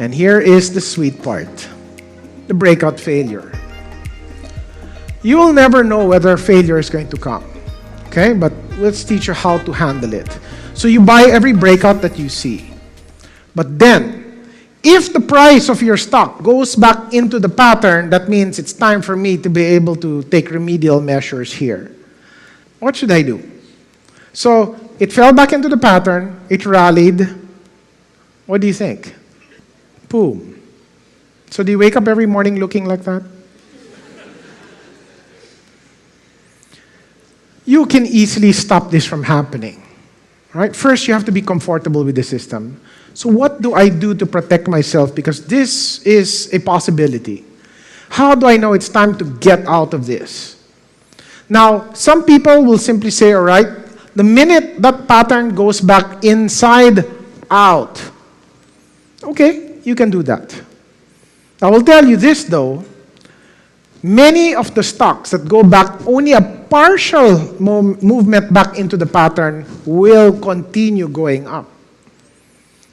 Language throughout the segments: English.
And here is the sweet part, the breakout failure. You will never know whether failure is going to come, okay? But let's teach you how to handle it. So you buy every breakout that you see. But then, if the price of your stock goes back into the pattern, that means it's time for me to be able to take remedial measures here. What should I do? So it fell back into the pattern, it rallied. What do you think? Boom. So do you wake up every morning looking like that? You can easily stop this from happening. Right? First, you have to be comfortable with the system. So what do I do to protect myself? Because this is a possibility. How do I know it's time to get out of this? Now, some people will simply say, all right, the minute that pattern goes back inside out, okay, you can do that. I will tell you this though, many of the stocks that go back only a partial movement back into the pattern will continue going up.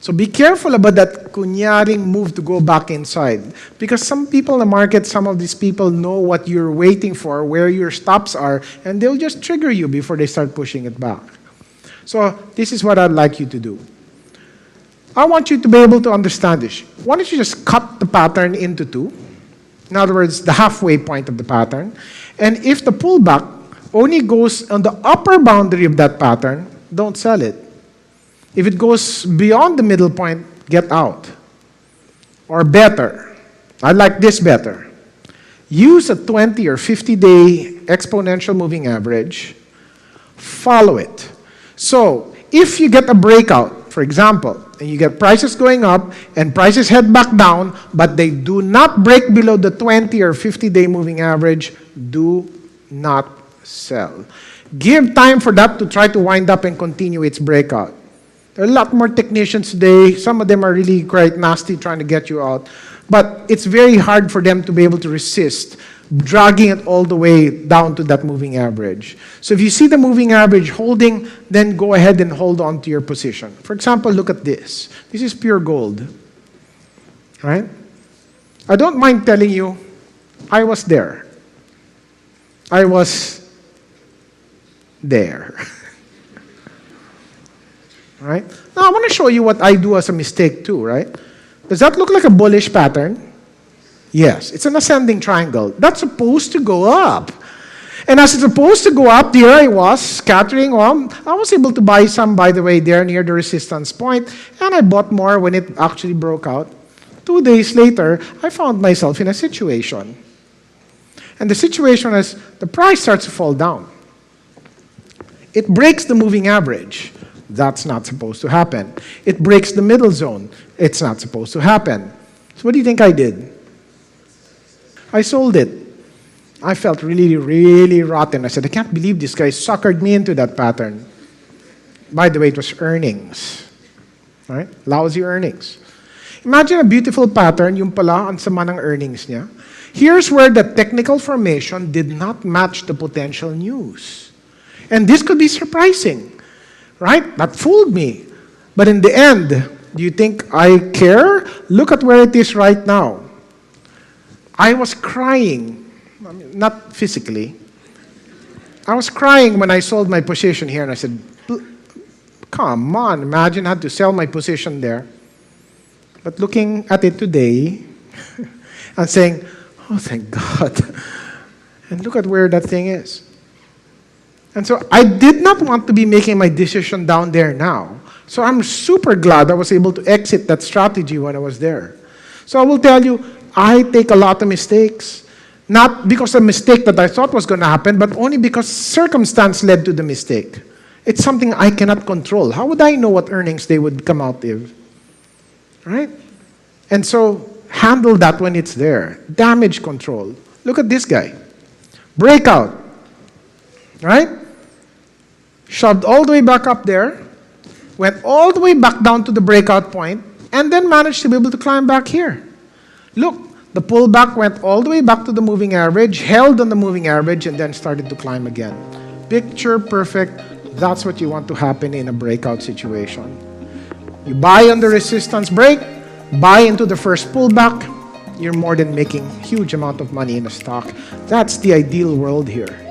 So be careful about that kunyaring move to go back inside. Because some people in the market, some of these people know what you're waiting for, where your stops are, and they'll just trigger you before they start pushing it back. So this is what I'd like you to do. I want you to be able to understand this. Why don't you just cut the pattern into two? In other words, the halfway point of the pattern. And if the pullback only goes on the upper boundary of that pattern, don't sell it. If it goes beyond the middle point, get out. Or better, I like this better. Use a 20 or 50-day exponential moving average. Follow it. So if you get a breakout, for example, and you get prices going up and prices head back down, but they do not break below the 20 or 50-day moving average, do not sell. Give time for that to try to wind up and continue its breakout. There are a lot more technicians today. Some of them are really quite nasty trying to get you out. But it's very hard for them to be able to resist dragging it all the way down to that moving average. So if you see the moving average holding, then go ahead and hold on to your position. For example, look at this. This is pure gold. Right? I don't mind telling you, I was there. I was there. Right? Now I want to show you what I do as a mistake too, right? Does that look like a bullish pattern? Yes, it's an ascending triangle. That's supposed to go up. And as it's supposed to go up, there I was, scattering on. I was able to buy some, by the way, there near the resistance point, and I bought more when it actually broke out. 2 days later, I found myself in a situation. And the situation is, the price starts to fall down. It breaks the moving average. That's not supposed to happen. It breaks the middle zone. It's not supposed to happen. So what do you think I did? I sold it. I felt really, really rotten. I said, I can't believe this guy suckered me into that pattern. By the way, it was earnings. Right? Lousy earnings. Imagine a beautiful pattern, yung pala, ang sama ng earnings niya. Here's where the technical formation did not match the potential news. And this could be surprising. Right? That fooled me. But in the end, do you think I care? Look at where it is right now. I was crying, I mean, not physically. I was crying when I sold my position here, and I said, come on, imagine I had to sell my position there. But looking at it today, and saying, oh, thank God. And look at where that thing is. And so I did not want to be making my decision down there now. So I'm super glad I was able to exit that strategy when I was there. So I will tell you, I take a lot of mistakes. Not because of a mistake that I thought was going to happen, but only because circumstance led to the mistake. It's something I cannot control. How would I know what earnings they would come out with? Right? And so handle that when it's there. Damage control. Look at this guy. Breakout. Right? Shoved all the way back up there, went all the way back down to the breakout point, and then managed to be able to climb back here. Look, the pullback went all the way back to the moving average, held on the moving average, and then started to climb again. Picture perfect. That's what you want to happen in a breakout situation. You buy on the resistance break, buy into the first pullback, you're more than making huge amount of money in a stock. That's the ideal world here.